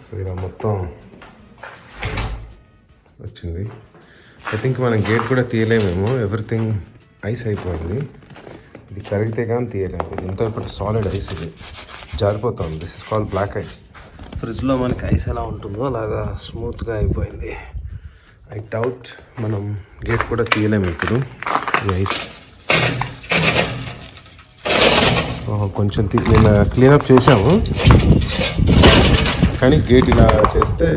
So ఇలా మొత్తం వచ్చింది. ఐ థింక్ మనం గేట్ కూడా తీయలేమేమో, ఎవ్రీథింగ్ ఐస్ అయిపోయింది. ఇది కరిగితే కానీ తీయలేము. ఇది ఇంత ఇప్పుడు సాలిడ్ ఐస్, ఇది జారిపోతుంది. This is called black ice. ఫ్రిడ్జ్లో మనకి ఐస్ ఎలా ఉంటుందో అలాగా స్మూత్గా అయిపోయింది. ఐ డౌట్ మనం గేట్ కూడా తీయలేము ఇప్పుడు ఈ ఐస్. కొంచెం నేను క్లీనప్ చేసాము, కానీ గేట్ ఇలా చేస్తే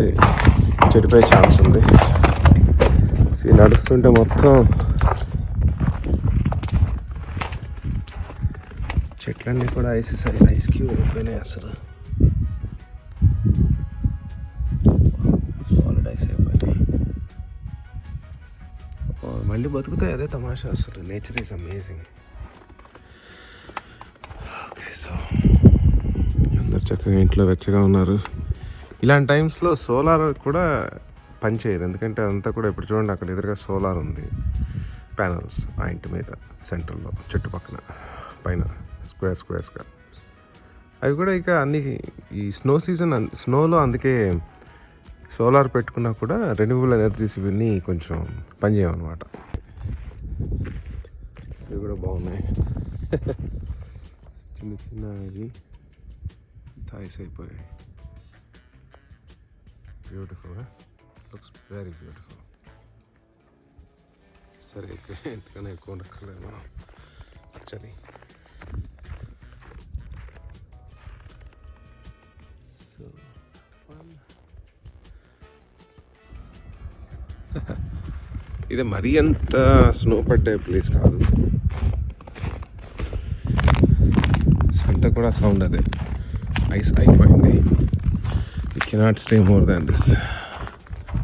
చెడిపోయే ఛాన్స్ ఉంది. నడుస్తుంటే మొత్తం చెట్లన్నీ కూడా ఐస్ క్యూబ్ అయిపోయినాయి. అసలు సాలిడ్ ఐస్ అయిపోయినాయి. మళ్ళీ బతుకుతాయి, అదే తమాషా. అసలు nature is amazing. Okay, so అందరు చక్కగా ఇంట్లో వెచ్చగా ఉన్నారు. ఇలాంటి టైమ్స్లో సోలార్ కూడా పనిచేయదు, ఎందుకంటే అదంతా కూడా ఇప్పుడు చూడండి అక్కడ ఎదురుగా సోలార్ ఉంది, ప్యానల్స్ ఆ ఇంటి మీద సెంటర్లో చుట్టుపక్కల పైన స్క్వేర్స్గా. అవి కూడా ఇక అన్ని ఈ స్నో సీజన్ స్నోలో అందుకే సోలార్ పెట్టుకున్నా కూడా రెన్యూవబుల్ ఎనర్జీస్ ఇవన్నీ కొంచెం పనిచేయమన్నమాట. ఇవి కూడా బాగున్నాయి. చిన్న ఇవి థాయిస్ అయిపోయాయి. Beautiful, looks very beautiful. సరే, ఎంతకన్నా ఎక్కువ ఉండక్కర్లేదు మనం యాక్చువల్లీ. సో ఇది మరీ అంత స్నో పడ్డే ప్లేస్ కాదు, అంతా కూడా సౌండ్ అదే. ఐస్ అయిపోయింది. You cannot stay more than this.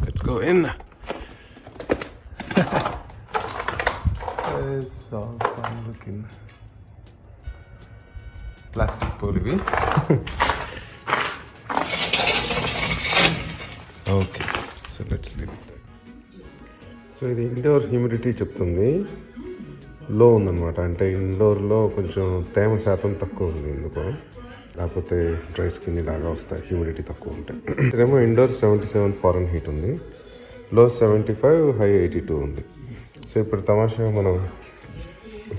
Let's go in. It's all fun looking. Plastic pool ivi. Okay, so let's leave it there. So ఇది ఇండోర్ హ్యూమిడిటీ చెప్తుంది, లో ఉందన్నమాట. అంటే ఇండోర్లో కొంచెం తేమ శాతం తక్కువ ఉంది ఎందుకో, లేకపోతే డ్రై స్కిన్ ఇలాగా వస్తాయి హ్యూమిడిటీ తక్కువ ఉంటే. ఇదేమో ఇండోర్ 77 ఫారెన్హీట్ ఉంది, లో 75, హై 82 ఉంది. సో ఇప్పుడు తమాషా మనం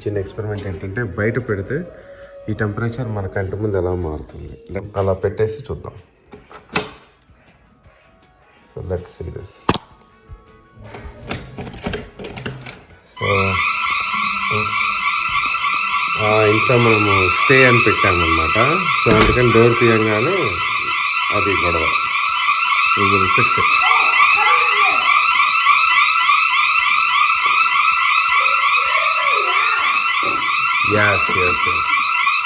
చిన్న ఎక్స్పెరిమెంట్ ఏంటంటే, బయట పెడితే ఈ టెంపరేచర్ మన కంటి ముందు ఎలా మారుతుంది, అలా పెట్టేసి చూద్దాం. So let's see this. So ఇంట్లో మనము స్టే అని పెట్టామన్నమాట. సో అందుకని డోర్ తీయంగానే అది గొడవ. We will fix it. yes.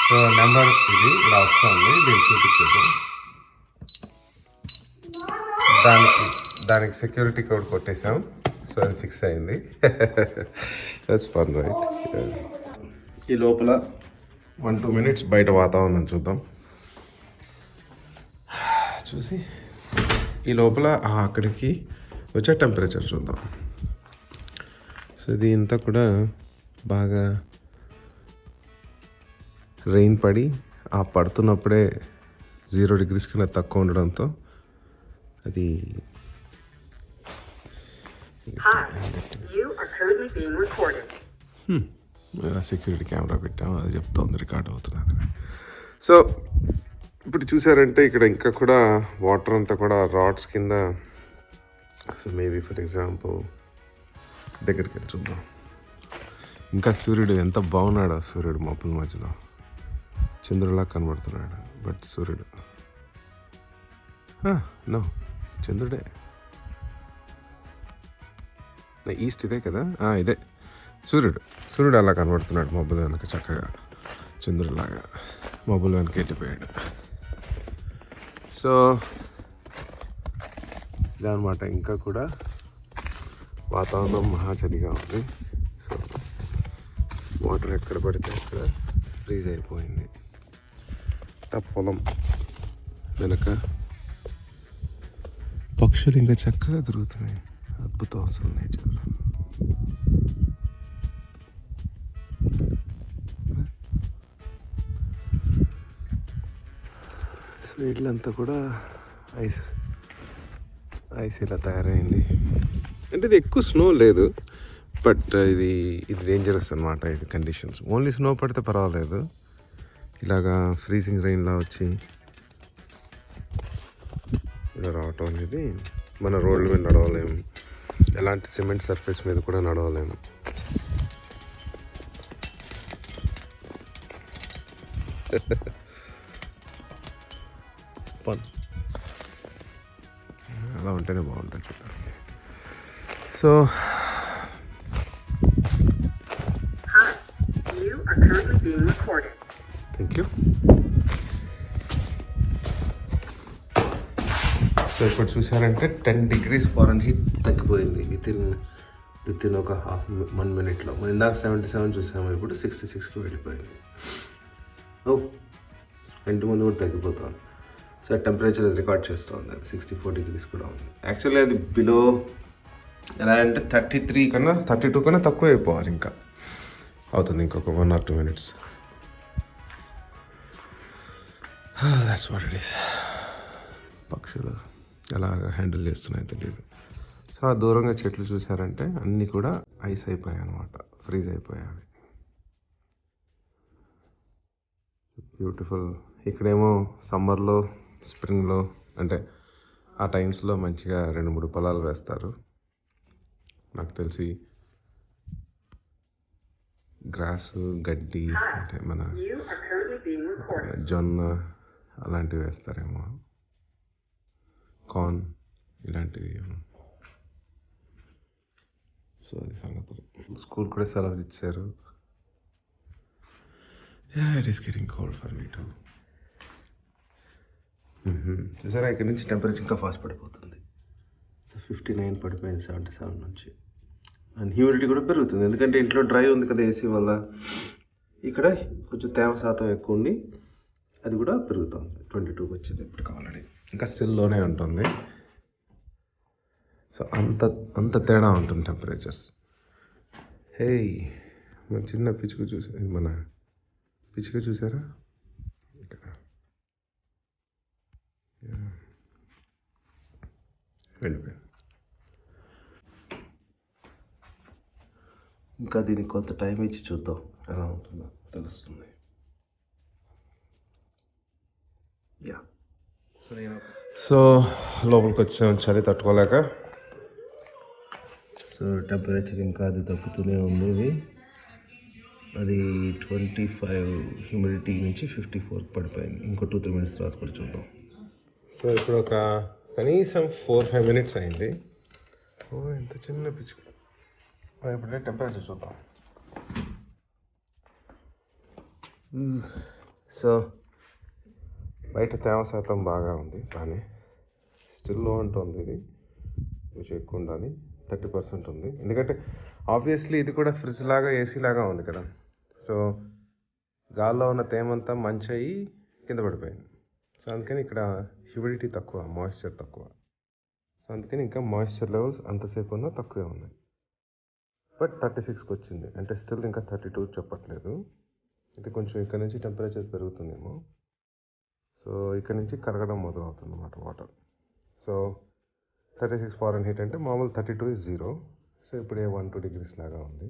So number ఇది ఇలా వస్తుంది, దీన్ని చూపించేద్దాం. దానికి సెక్యూరిటీ కోడ్ కొట్టేసాం, సో అది ఫిక్స్ అయింది. That's fun, right? ఈ లోపల 1-2 minutes బయట వాతావరణం చూద్దాం. చూసి ఈ లోపల అక్కడికి వచ్చే టెంపరేచర్ చూద్దాం. సో ఇది ఇంతా కూడా బాగా రెయిన్ పడి ఆ పడుతున్నప్పుడే 0 degrees కన్నా తక్కువ ఉండడంతో అది సెక్యూరిటీ కెమెరా పెట్టాము, అది చెప్తోంది రికార్డ్ అవుతున్నది. సో ఇప్పుడు చూసారంటే ఇక్కడ ఇంకా కూడా వాటర్ అంతా కూడా రాడ్స్ కింద. సో మేబీ ఫర్ ఎగ్జాంపుల్ దగ్గరికి వెళ్ళి చూద్దాం. ఇంకా సూర్యుడు ఎంత బాగున్నాడో, సూర్యుడు మబ్బుల మధ్యలో చంద్రుడిలా కనబడుతున్నాడు. బట్ సూర్యుడు నో, చంద్రుడే. ఈస్ట్ ఇదే కదా, ఇదే సూర్యుడు అలా కనబడుతున్నాడు మబ్బులు వెనక, చక్కగా చంద్రుడిలాగా మబ్బులు వెనక వెళ్ళిపోయాడు. సో ఇదన్నమాట. ఇంకా కూడా వాతావరణం మహా చలిగా ఉంది. సో వాటర్ ఎక్కడ పడితే అక్కడ ఫ్రీజ్ అయిపోయింది. పొలం వెనక పక్షులు ఇంకా చక్కగా తిరుగుతున్నాయి. అద్భుతం అసలు నేచర్. సో సో ఇల్లంతా కూడా ఐస్ ఐస్ ఇలా తయారైంది. అంటే ఇది ఎక్కువ స్నో లేదు, బట్ ఇది డేంజరస్ అనమాట. ఇది కండిషన్స్ ఓన్లీ స్నో పడితే పర్వాలేదు, ఇలాగా ఫ్రీజింగ్ రెయిన్లా వచ్చి ఇలా రావటం అనేది మన రోడ్ల మీద నడవలేము, ఎలాంటి సిమెంట్ సర్ఫేస్ మీద కూడా నడవలేము. అలా ఉంటేనే బాగుంటుంది చూడడానికి. So thank you. సో ఇప్పుడు చూసారంటే 10 degrees Fahrenheit తగ్గిపోయింది విత్ ఇన్ ఒక 1 minute. మనం ఇందాక 77 చూసాము, ఇప్పుడు 66కి వెళ్ళిపోయింది. ఇంటి ముందు కూడా తగ్గిపోతుంది. సో టెంపరేచర్ అది రికార్డ్ చేస్తుంది, అది 64 degrees కూడా ఉంది. యాక్చువల్లీ అది బిలో ఎలా అంటే 33 కన్నా 32 కన్నా తక్కువ అయిపోవాలి, ఇంకా అవుతుంది ఇంకొక 1 or 2 minutes. That's what it is. పక్షులు ఎలా హ్యాండిల్ చేస్తున్నాయో తెలియదు. సో ఆ దూరంగా చెట్లు చూసారంటే అన్నీ కూడా ఐస్ అయిపోయాయి అనమాట, ఫ్రీజ్ అయిపోయాయి. బ్యూటిఫుల్. ఇక్కడేమో సమ్మర్లో, స్ప్రింగ్లో అంటే ఆ టైమ్స్లో మంచిగా 2-3 పొలాలు వేస్తారు. నాకు తెలిసి గ్రాసు, గడ్డి అంటే మన జొన్న అలాంటివి వేస్తారేమో, కార్న్ ఇలాంటివి. సో అది సంగతులు. స్కూల్ కూడా సెలవు ఇచ్చారు. It is getting cold for me two. చూసారా, ఇక్కడ నుంచి టెంపరేచర్ ఇంకా ఫాస్ట్ పడిపోతుంది. సో 59 పడిపోయింది 77 నుంచి. అండ్ హ్యూమిడిటీ కూడా పెరుగుతుంది, ఎందుకంటే ఇంట్లో డ్రై ఉంది కదా ఏసీ వల్ల. ఇక్కడ కొంచెం తేమ శాతం ఎక్కువ ఉండి అది కూడా పెరుగుతుంది. 22కి వచ్చింది ఇప్పుడు కావాలని, ఇంకా స్టిల్లోనే ఉంటుంది. సో అంత తేడా ఉంటుంది టెంపరేచర్స్. హే, మన చిన్న పిచ్చుకు మన పిచ్చుక చూసారా ఇక్కడ వెళ్ళిపోయింది. ఇంకా దీనికి కొంత టైం ఇచ్చి చూద్దాం ఎలా ఉంటుందో తెలుస్తుంది. యా, సో లోపలికి వచ్చాము చలి తట్టుకోలేక. సో టెంపరేచర్ ఇంకా అది తగ్గుతూనే ఉంది. అది 25 హ్యూమిడిటీ నుంచి 54కి పడిపోయింది. ఇంకో 2-3 minutes తర్వాత కూడా చూద్దాం. సో ఇప్పుడు ఒక కనీసం 4-5 minutes అయింది. ఎంత చిన్న పిచ్చుక. ఇప్పుడే టెంపరేచర్ చూద్దాం. సో బయట తేమ శాతం బాగా ఉంది, కానీ స్టిల్ లో ఉంటుంది. ఇది కొంచెం ఎక్కువ ఉండాలి, 30% ఉంది. ఎందుకంటే ఆబ్వియస్లీ ఇది కూడా ఫ్రిడ్జ్ లాగా, ఏసీ లాగా ఉంది కదా. సో గాల్లో ఉన్న తేమంతా మంచి అయ్యి కింద పడిపోయింది. సో అందుకని ఇక్కడ హ్యూమిడిటీ తక్కువ, మాయిశ్చర్ తక్కువ. సో అందుకని ఇంకా మాయిశ్చర్ లెవెల్స్ అంతసేపు ఉన్నా తక్కువే ఉన్నాయి. బట్ 36కి వచ్చింది, అంటే స్టిల్ ఇంకా 32 చెప్పట్లేదు. ఇది కొంచెం ఇక్కడ నుంచి టెంపరేచర్ పెరుగుతుందేమో. సో ఇక్కడ నుంచి కరగడం మొదలవుతుంది అన్నమాట వాటర్. సో 36 Fahrenheit అంటే మామూలు 32 is 0. సో ఇప్పుడు 1-2 degrees లాగా ఉంది.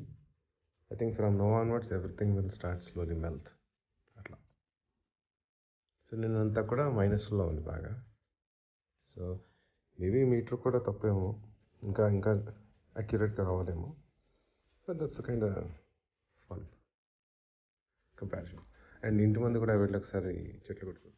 I think from now onwards everything will start slowly melt అట్లా. సో నిన్నంతా కూడా మైనస్లో ఉంది బాగా. సో మేబీ మీటర్ కూడా తప్పేమో, ఇంకా అక్యురేట్గా రావాలేమో. But that's kind fun comparison. And ఇంటి ముందు కూడా వెళ్ళి ఒకసారి చెట్లు కొట్టుకోవచ్చు.